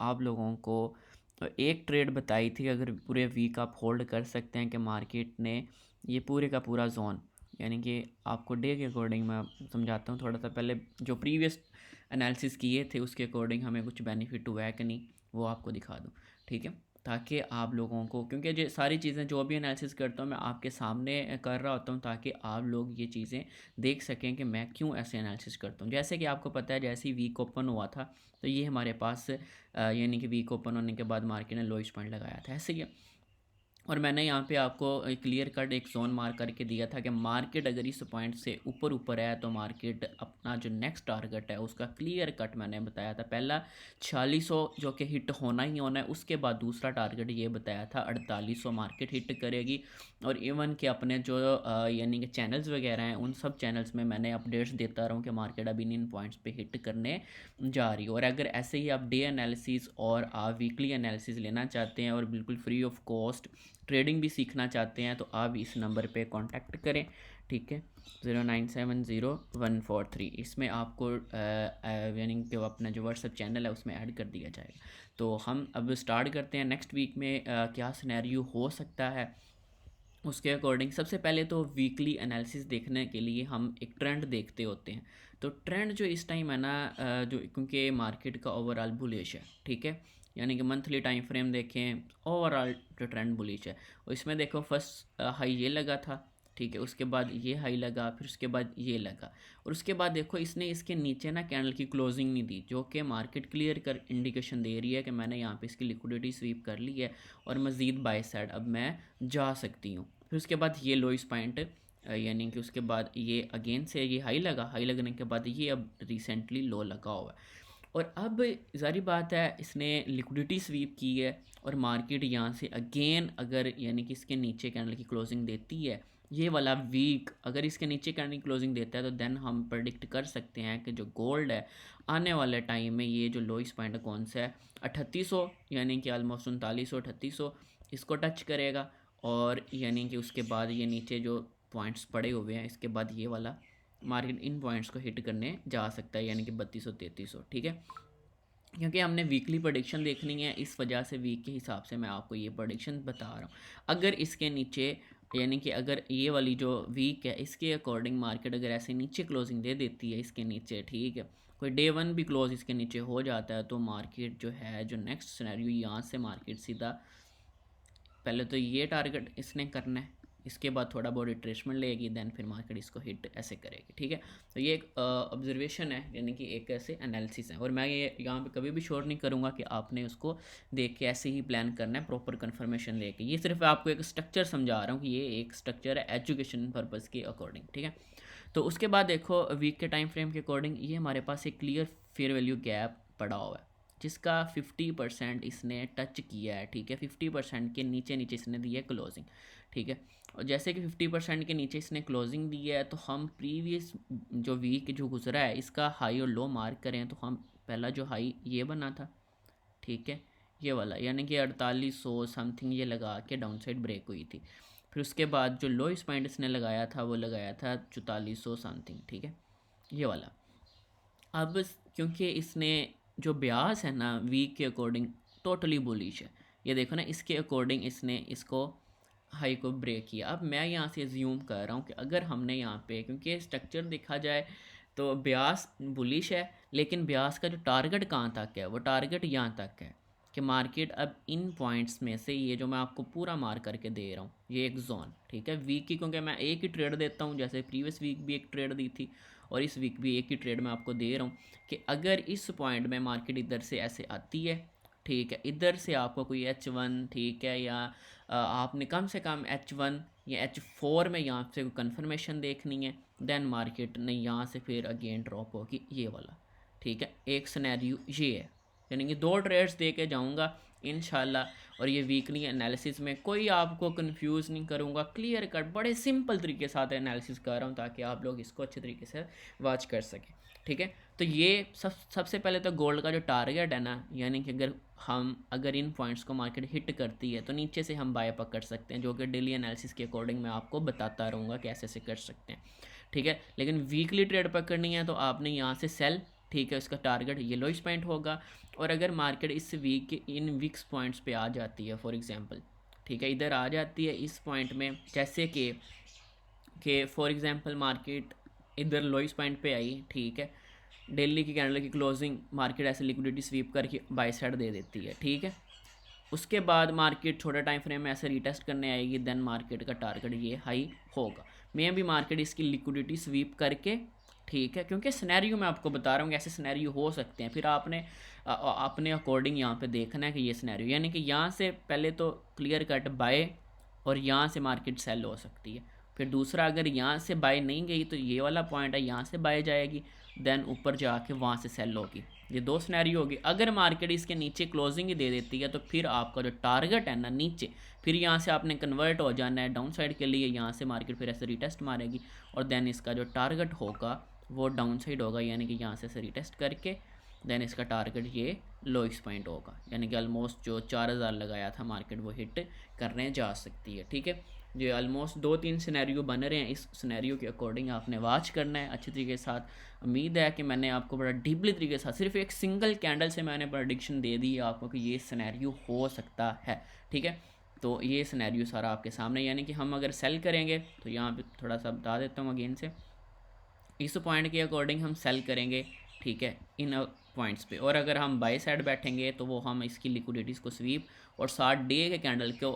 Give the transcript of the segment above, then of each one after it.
आप लोगों को एक ट्रेड बताई थी, अगर पूरे वीक आप होल्ड कर सकते हैं कि मार्केट ने ये पूरे का पूरा जोन, यानी कि आपको डे के अकॉर्डिंग मैं समझाता हूँ थोड़ा सा। पहले जो प्रीवियस एनालिसिस किए थे उसके अकॉर्डिंग हमें कुछ बेनिफिट हुआ है कि नहीं वो आपको दिखा दूँ, ठीक है, ताकि आप लोगों को, क्योंकि जो सारी चीज़ें जो भी एनालिसिस करता हूँ मैं आपके सामने कर रहा होता हूँ ताकि आप लोग ये चीज़ें देख सकें कि मैं क्यों ऐसे एनालिसिस करता हूँ। जैसे कि आपको पता है, जैसे ही वीक ओपन हुआ था तो ये हमारे पास यानी कि वीक ओपन होने के बाद मार्केट ने लोइस्ट पॉइंट लगाया था, ऐसे ही है। और मैंने यहाँ पे आपको क्लियर कट एक जोन मार्क करके दिया था कि मार्केट अगर इस पॉइंट से ऊपर ऊपर है तो मार्केट अपना जो नेक्स्ट टारगेट है उसका क्लियर कट मैंने बताया था। पहला 4600 जो कि हिट होना ही होना है, उसके बाद दूसरा टारगेट ये बताया था 4800 मार्केट हिट करेगी। और इवन कि अपने जो यानी कि चैनल्स वगैरह हैं उन सब चैनल्स में मैंने अपडेट्स देता रहूँ कि मार्केट अभी इन पॉइंट्स पे हिट करने जा रही है। और अगर ऐसे ही आप डे एनालिसिस और आप वीकली एनालिसिस लेना चाहते हैं और बिल्कुल फ्री ऑफ कॉस्ट ट्रेडिंग भी सीखना चाहते हैं तो आप इस नंबर पे कांटेक्ट करें, ठीक है, 097014 इसमें आपको यानी कि अपना जो व्हाट्सएप चैनल है उसमें ऐड कर दिया जाएगा। तो हम अब स्टार्ट करते हैं नेक्स्ट वीक में क्या सिनेरियो हो सकता है उसके अकॉर्डिंग। सबसे पहले तो वीकली एनालिसिस देखने के लिए हम एक ट्रेंड देखते होते हैं। तो ट्रेंड जो इस टाइम है ना जो क्योंकि मार्केट का ओवरऑल बुलिश है, ठीक है, यानी कि मंथली टाइम फ्रेम देखें ओवरऑल जो ट्रेंड बुलिश है। और इसमें देखो फर्स्ट हाई ये लगा था, ठीक है, उसके बाद ये हाई लगा, फिर उसके बाद ये लगा, और उसके बाद देखो इसने इसके नीचे ना कैंडल की क्लोजिंग नहीं दी, जो कि मार्केट क्लियर कर इंडिकेशन दे रही है कि मैंने यहाँ पे इसकी लिक्विडिटी स्वीप कर ली है और मज़ीद बाय साइड अब मैं जा सकती हूँ। फिर उसके बाद ये लोइस पॉइंट यानी कि उसके बाद ये अगेन से ये हाई लगा, हाई लगने के बाद ये अब रिसेंटली लो लगा हुआ है। और अब ज़ाहिर बात है इसने लिक्विडिटी स्वीप की है और मार्केट यहाँ से अगेन अगर यानी कि इसके नीचे कैंडल की क्लोजिंग देती है, ये वाला वीक अगर इसके नीचे कैंडल की क्लोजिंग देता है तो देन हम प्रेडिक्ट कर सकते हैं कि जो गोल्ड है आने वाले टाइम में ये जो लोइस पॉइंट कौन सा है 3800, यानी कि ऑलमोस्ट 3900 3800 इसको टच करेगा। और यानी कि उसके बाद ये नीचे जो पॉइंट्स पड़े हुए हैं इसके बाद ये वाला मार्केट इन पॉइंट्स को हिट करने जा सकता है, यानी कि 3200 3300, ठीक है। क्योंकि हमने वीकली प्रोडिक्शन देखनी है, इस वजह से वीक के हिसाब से मैं आपको ये प्रोडिक्शन बता रहा हूँ। अगर इसके नीचे यानी कि अगर ये वाली जो वीक है इसके अकॉर्डिंग मार्केट अगर ऐसे नीचे क्लोजिंग दे देती है इसके नीचे, ठीक है, कोई डे वन भी क्लोज इसके नीचे हो जाता है तो मार्केट जो है जो नेक्स्ट सिनेरियो यहाँ से मार्केट सीधा पहले तो ये टारगेट इसने करना है, इसके बाद थोड़ा बहुत रिट्रेसमेंट लेगी, देन फिर मार्केट इसको हिट ऐसे करेगी, ठीक है। तो ये एक ऑब्जर्वेशन है, यानी कि एक ऐसे एनालिसिस है। और मैं ये यहाँ पे कभी भी श्योर नहीं करूँगा कि आपने उसको देख के ऐसे ही प्लान करना है प्रॉपर कन्फर्मेशन लेके। ये सिर्फ आपको एक स्ट्रक्चर समझा रहा हूँ कि ये एक स्ट्रक्चर है एजुकेशन पर्पज़ के अकॉर्डिंग, ठीक है। तो उसके बाद देखो वीक के टाइम फ्रेम के अकॉर्डिंग ये हमारे पास एक क्लियर फेयर वैल्यू गैप पड़ा हुआ है जिसका 50% इसने टच किया है, ठीक है, 50% के नीचे नीचे इसने दी है क्लोजिंग, ठीक है। और जैसे कि 50% के नीचे इसने क्लोजिंग दी है तो हम प्रीवियस जो वीक जो गुजरा है इसका हाई और लो मार्क करें तो हम पहला जो हाई ये बना था, ठीक है, ये वाला, यानी कि 4800 समथिंग ये लगा के डाउन साइड ब्रेक हुई थी। फिर उसके बाद जो लोइस पॉइंट इसने लगाया था वो लगाया था 4400 समथिंग, ठीक है, ये वाला। अब क्योंकि इसने जो ब्याज है ना वीक के अकॉर्डिंग टोटली बुलिश है, ये देखो ना इसके अकॉर्डिंग इसने इसको हाई को ब्रेक किया। अब मैं यहाँ से ज्यूम कर रहा हूँ कि अगर हमने यहाँ पे क्योंकि स्ट्रक्चर देखा जाए तो ब्याज बुलिश है, लेकिन ब्याज का जो टारगेट कहाँ तक है वो टारगेट यहाँ तक है कि मार्केट अब इन पॉइंट्स में से ये जो मैं आपको पूरा मार्क करके दे रहा हूँ ये एक जोन, ठीक है, वीक की, क्योंकि मैं एक ही ट्रेड देता हूँ, जैसे प्रीवियस वीक भी एक ट्रेड दी थी और इस वीक भी एक ही ट्रेड मैं आपको दे रहा हूँ कि अगर इस पॉइंट में मार्केट इधर से ऐसे आती है, ठीक है, इधर से आपको कोई H1, ठीक है, या आपने कम से कम H1 या H4 में यहाँ से कन्फर्मेशन देखनी है, देन मार्केट ने यहाँ से फिर अगेन ड्रॉप होगी ये वाला, ठीक है। एक सिनेरियो ये है, यानी कि दो ट्रेड्स दे के जाऊँगा इंशाल्लाह। और ये वीकली एनालिसिस में कोई आपको कंफ्यूज नहीं करूँगा, क्लियर कट बड़े सिंपल तरीके के साथ एनालिसिस कर रहा हूँ ताकि आप लोग इसको अच्छे तरीके से वॉच कर सकें, ठीक है। तो ये सबसे पहले तो गोल्ड का जो टारगेट है ना, यानी कि अगर इन पॉइंट्स को मार्केट हिट करती है तो नीचे से हम बाय पकड़ सकते हैं, जो कि डेली एनालिसिस के अकॉर्डिंग मैं आपको बताता रहूँगा कैसे से कर सकते हैं, ठीक है। लेकिन वीकली ट्रेड पकड़नी है तो आपने यहाँ से सेल ठीक है, उसका टारगेट ये लोइस्ट पॉइंट होगा। और अगर मार्केट इस वीक के इन वीक्स पॉइंट्स पे आ जाती है, फॉर एग्जांपल, ठीक है, इधर आ जाती है इस पॉइंट में, जैसे कि फॉर एग्जांपल मार्केट इधर लोइस्ट पॉइंट पे आई, ठीक है, डेली की कैंडल की क्लोजिंग मार्केट ऐसे लिक्विडिटी स्वीप करके बाय साइड दे देती है, ठीक है, उसके बाद मार्केट छोटा टाइम फ्रेम में ऐसे रीटेस्ट करने आएगी, देन मार्केट का टारगेट ये हाई होगा। मैं भी मार्केट इसकी लिक्विडिटी स्वीप करके, ठीक है, क्योंकि सिनेरियो मैं आपको बता रहा हूँ कि ऐसे सिनेरियो हो सकते हैं, फिर आपने अपने अकॉर्डिंग यहाँ पे देखना है कि ये सिनेरियो, यानी कि यहाँ से पहले तो क्लियर कट बाय और यहाँ से मार्केट सेल हो सकती है। फिर दूसरा, अगर यहाँ से बाय नहीं गई तो ये वाला पॉइंट है, यहाँ से बाय जाएगी, देन ऊपर जाके वहाँ से सेल होगी। ये दो सिनेरियो होगी। अगर मार्केट इसके नीचे क्लोजिंग ही दे देती है तो फिर आपका जो टारगेट है ना नीचे, फिर यहाँ से आपने कन्वर्ट हो जाना है डाउन साइड के लिए, यहाँ से मार्केट फिर ऐसे रिटेस्ट मारेगी और देन इसका जो टारगेट होगा वो डाउन साइड होगा, यानी कि यहाँ से रिटेस्ट करके देन इसका टारगेट ये लोइस्ट पॉइंट होगा, यानी कि ऑलमोस्ट जो 4000 लगाया था मार्केट वो हिट करने जा सकती है, ठीक है। जो ऑलमोस्ट 2-3 सिनेरियो बन रहे हैं, इस सिनेरियो के अकॉर्डिंग आपने वॉच करना है अच्छी तरीके के साथ। उम्मीद है कि मैंने आपको बड़ा डीपली तरीके के साथ सिर्फ एक सिंगल कैंडल से मैंने प्रेडिक्शन दे दी है आपको कि ये सिनेरियो हो सकता है, ठीक है। तो ये सिनेरियो सारा आपके सामने, यानी कि हम अगर सेल करेंगे तो यहाँ पे थोड़ा सा बता देता हूँ अगेन से, इस पॉइंट के अकॉर्डिंग हम सेल करेंगे, ठीक है, इन पॉइंट्स पे। और अगर हम बाई साइड बैठेंगे तो वो हम इसकी लिक्विडिटीज़ को स्वीप और 60 डे के कैंडल को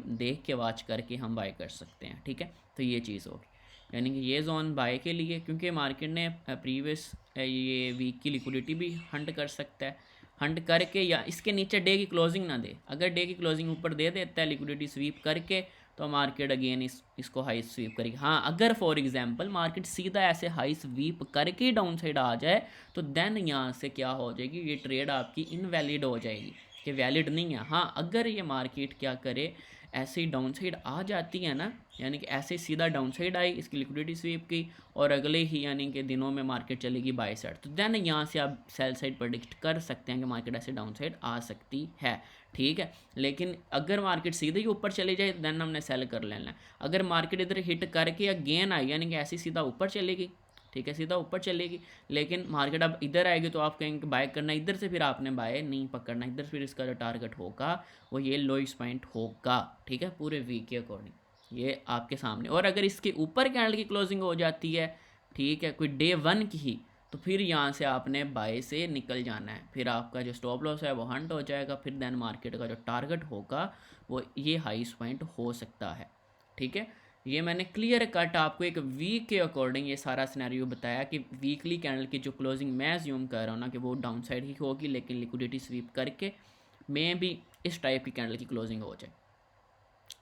देख के वॉच करके हम बाय कर सकते हैं, ठीक है। तो ये चीज़ होगी, यानी कि ये जोन बाय के लिए, क्योंकि मार्केट ने प्रीवियस ये वीक की लिक्विडिटी भी हंट कर सकता है, हंट करके या इसके नीचे डे की क्लोजिंग ना दे, अगर डे की क्लोजिंग ऊपर दे देता है लिक्विडिटी स्वीप करके तो मार्केट अगेन इसको हाई स्वीप करेगी। हाँ, अगर फॉर एग्जांपल मार्केट सीधा ऐसे हाई स्वीप करके डाउन साइड आ जाए तो देन यहाँ से क्या हो जाएगी, ये ट्रेड आपकी इनवैलिड हो जाएगी कि वैलिड नहीं है। हाँ, अगर ये मार्केट क्या करे, ऐसे ही डाउन साइड आ जाती है ना, यानी कि ऐसे सीधा डाउन साइड आई, इसकी लिक्विडिटी स्वीप की और अगले ही यानी कि दिनों में मार्केट चलेगी बाय साइड, तो देन यहाँ से आप सेल साइड प्रेडिक्ट कर सकते हैं कि मार्केट ऐसे डाउन साइड आ सकती है, ठीक है। लेकिन अगर मार्केट सीधे ही ऊपर चली जाए देन हमने सेल कर लेना है। अगर मार्केट इधर हिट करके अगेन आई, यानी कि ऐसी सीधा ऊपर चलेगी, ठीक है, सीधा ऊपर चलेगी, लेकिन मार्केट अब इधर आएगी तो आप कहेंगे बाय करना इधर से, फिर आपने बाय नहीं पकड़ना इधर, फिर इसका जो टारगेट होगा वो ये लोइस्ट पॉइंट होगा, ठीक है, पूरे वीक के अकॉर्डिंग ये आपके सामने। और अगर इसके ऊपर कैंडल की क्लोजिंग हो जाती है, ठीक है, कोई डे 1 की ही, तो फिर यहाँ से आपने बाय से निकल जाना है, फिर आपका जो स्टॉप लॉस है वो हंट हो जाएगा, फिर देन मार्केट का जो टारगेट होगा वो ये हाईएस्ट पॉइंट हो सकता है, ठीक है। ये मैंने क्लियर कट आपको एक वीक के अकॉर्डिंग ये सारा सिनेरियो बताया कि वीकली कैंडल की जो क्लोजिंग मैं अज्यूम कर रहा हूँ ना कि वो डाउन साइड ही होगी, लेकिन लिक्विडिटी स्वीप करके मैं भी इस टाइप की कैंडल की क्लोजिंग हो जाए,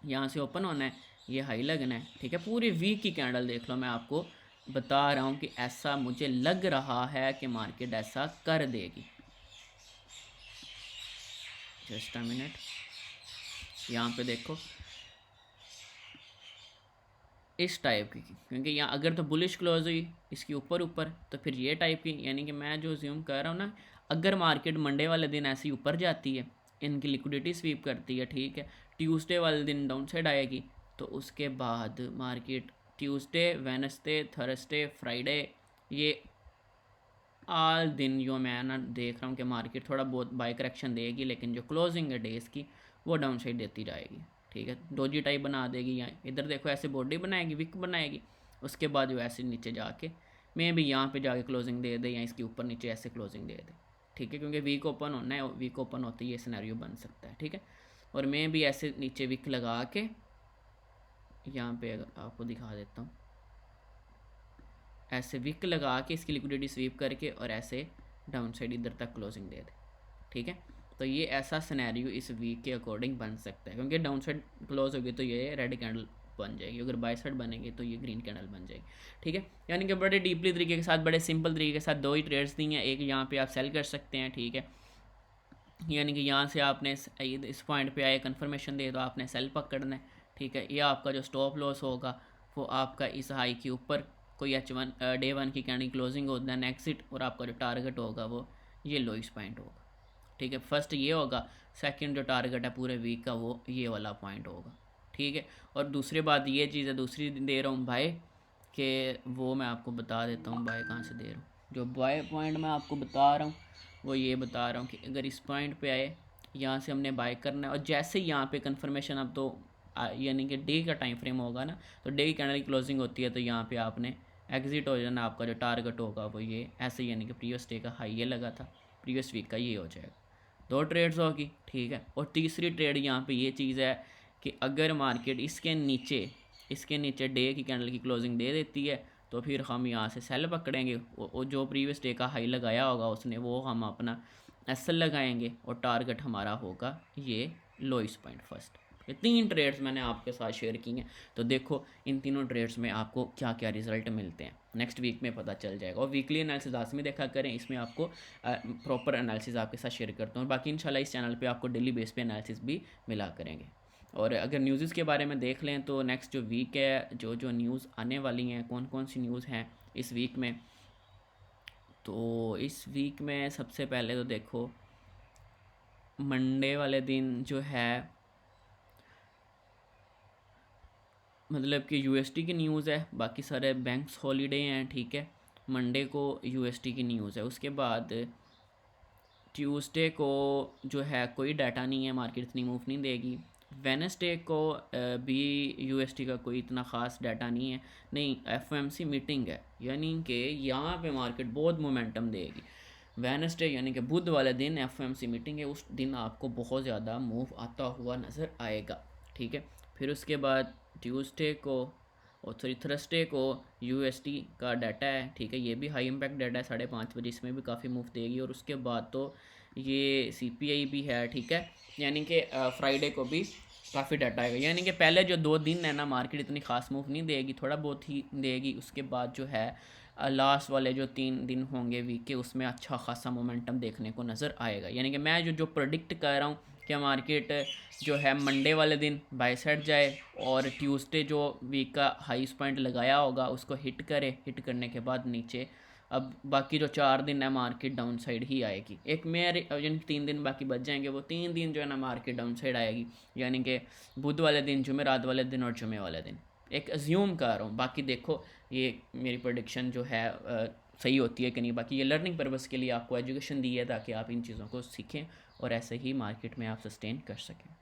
यहाँ से ओपन होना है, ये हाई लगना है, ठीक है। पूरी वीक की कैंडल देख लो, मैं आपको बता रहा हूँ कि ऐसा मुझे लग रहा है कि मार्केट ऐसा कर देगी। जस्ट अ मिनट, यहाँ पे देखो इस टाइप की, क्योंकि यहाँ अगर तो बुलिश क्लोज हुई इसकी ऊपर ऊपर तो फिर ये टाइप की, यानी कि मैं जो ज्यूम कर रहा हूँ ना, अगर मार्केट मंडे वाले दिन ऐसी ऊपर जाती है, इनकी लिक्विडिटी स्वीप करती है, ठीक है, ट्यूसडे वाले दिन डाउन साइड आएगी, तो उसके बाद market Tuesday, Wednesday, Thursday, Friday, ये आल दिन जो मैं ना देख रहा हूँ कि मार्केट थोड़ा बहुत बाय करेक्शन देगी, लेकिन जो क्लोजिंग है डेज़ की वो डाउन साइड देती जाएगी, ठीक है, डोजी टाइप बना देगी। या इधर देखो ऐसे बॉडी बनाएगी, विक बनाएगी, उसके बाद जो ऐसे नीचे जाके मैं भी यहाँ पे जाके क्लोजिंग दे दे या इसके ऊपर नीचे ऐसे क्लोजिंग दे दे, ठीक है, क्योंकि वीक ओपन होना है, वीक ओपन होते ही ये सिनेरियो बन सकता है, ठीक है। और मैं भी ऐसे नीचे विक लगा के यहाँ पे आपको दिखा देता हूँ, ऐसे विक लगा के इसकी लिक्विडिटी स्वीप करके और ऐसे डाउन साइड इधर तक क्लोजिंग दे दे, ठीक है। तो ये ऐसा सिनेरियो इस वीक के अकॉर्डिंग बन सकता है, क्योंकि डाउन साइड क्लोज होगी तो ये रेड कैंडल बन जाएगी, अगर बाय साइड बनेगी तो ये ग्रीन कैंडल बन जाएगी, ठीक है। यानी कि बड़े डीपली तरीके के साथ, बड़े सिंपल तरीके के साथ दो ही ट्रेड्स दी हैं, एक यहाँ पे आप सेल कर सकते हैं, ठीक है, यानी कि यहाँ से आपने इस पॉइंट पे आए कन्फर्मेशन दे तो आपने सेल पकड़ना है, ठीक है। ये आपका जो स्टॉप लॉस होगा वो आपका इस हाई के ऊपर कोई H1 डे 1 की कैंडल क्लोजिंग हो, देन एग्जिट, और आपका जो टारगेट होगा वो ये लोइस्ट पॉइंट होगा, ठीक है। फर्स्ट ये होगा, सेकंड जो टारगेट है पूरे वीक का वो ये वाला पॉइंट होगा, ठीक है। और दूसरी बात ये चीज़ है, दूसरी दे रहा हूँ बाय, कि वो मैं आपको बता देता हूँ बाय कहाँ से दे रहा हूँ। जो बाय पॉइंट मैं आपको बता रहा हूँ वो ये बता रहा हूँ कि अगर इस पॉइंट पे आए, यहाँ से हमने बाय करना है, और जैसे ही यहाँ पे कंफर्मेशन, अब तो यानी कि डे का टाइम फ्रेम होगा ना, तो डे की कैंडल की क्लोजिंग होती है, तो यहाँ पे आपने एग्जिट हो जाना। आपका जो टारगेट होगा वो ये ऐसे, यानी कि प्रीवियस डे का हाई ये लगा था, प्रीवियस वीक का ये हो जाएगा। 2 ट्रेड्स होगी, ठीक है। और तीसरी ट्रेड यहाँ पे ये चीज़ है कि अगर मार्केट इसके नीचे डे की कैंडल की क्लोजिंग दे देती है, तो फिर हम यहाँ से सेल पकड़ेंगे, और जो प्रीवियस डे का हाई लगाया होगा उसने, वो हम अपना एसएल लगाएंगे, और टारगेट हमारा होगा ये लोइस पॉइंट फर्स्ट। ये 3 ट्रेड्स मैंने आपके साथ शेयर की हैं। तो देखो इन तीनों ट्रेड्स में आपको क्या क्या रिजल्ट मिलते हैं नेक्स्ट वीक में पता चल जाएगा। और वीकली एनालिसिस लाजमी देखा करें, इसमें आपको प्रॉपर एनालिसिस आपके साथ शेयर करता हूँ। बाकी इंशाल्लाह इस चैनल पे आपको डेली बेस पे एनालिसिस भी मिला करेंगे। और अगर न्यूज़ के बारे में देख लें तो नेक्स्ट जो वीक है, जो न्यूज़ आने वाली हैं, कौन कौन सी न्यूज़ हैं इस वीक में, तो इस वीक में सबसे पहले तो देखो मंडे वाले दिन जो है, मतलब कि यूएसटी की न्यूज़ है, बाकी सारे बैंक्स हॉलीडे हैं, ठीक है। मंडे को यूएसटी की न्यूज़ है। उसके बाद ट्यूसडे को जो है कोई डाटा नहीं है, मार्केट इतनी मूव नहीं देगी। वेडनेसडे को भी यूएसटी का कोई इतना ख़ास डाटा नहीं है, नहीं एफओएमसी मीटिंग है, यानी कि यहाँ पे मार्केट बहुत मोमेंटम देगी। वेडनेसडे यानी कि बुध वाले दिन एफओएमसी मीटिंग है, उस दिन आपको बहुत ज़्यादा मूव आता हुआ नज़र आएगा, ठीक है। फिर उसके बाद ट्यूसडे को और थर्सडे को यूएसटी का डाटा है, ठीक है। ये भी हाई इम्पैक्ट डाटा है 5:30 बजे, इसमें भी काफ़ी मूव देगी। और उसके बाद तो ये सीपीआई भी है, ठीक है। यानी कि फ्राइडे को भी काफ़ी डाटा आएगा, यानी कि पहले जो 2 दिन है ना मार्केट इतनी खास मूव नहीं देगी, थोड़ा बहुत ही देगी। उसके बाद जो है लास्ट वाले जो 3 दिन होंगे वीक के, उसमें अच्छा खासा मोमेंटम देखने को नज़र आएगा। यानी कि मैं जो प्रोडिक्ट कर रहा हूँ कि मार्केट जो है मंडे वाले दिन बाय साइड जाए, और ट्यूसडे जो वीक का हाईएस्ट पॉइंट लगाया होगा उसको हिट करे, हिट करने के बाद नीचे, अब बाकी जो 4 दिन है मार्केट डाउन साइड ही आएगी। एक मेरे यानी 3 दिन बाकी बच जाएंगे, वो 3 दिन जो है ना मार्केट डाउन साइड आएगी, यानी कि बुध वाले दिन, जुमेरात वाले दिन और जुमे वाले दिन। एक अज्यूम कर रहा हूँ, बाकी देखो ये मेरी प्रोडिक्शन जो है सही होती है कि नहीं। बाकी ये लर्निंग पर्पज़ के लिए आपको एजुकेशन दी है ताकि आप इन चीज़ों को सीखें और ऐसे ही मार्केट में आप सस्टेन कर सकें।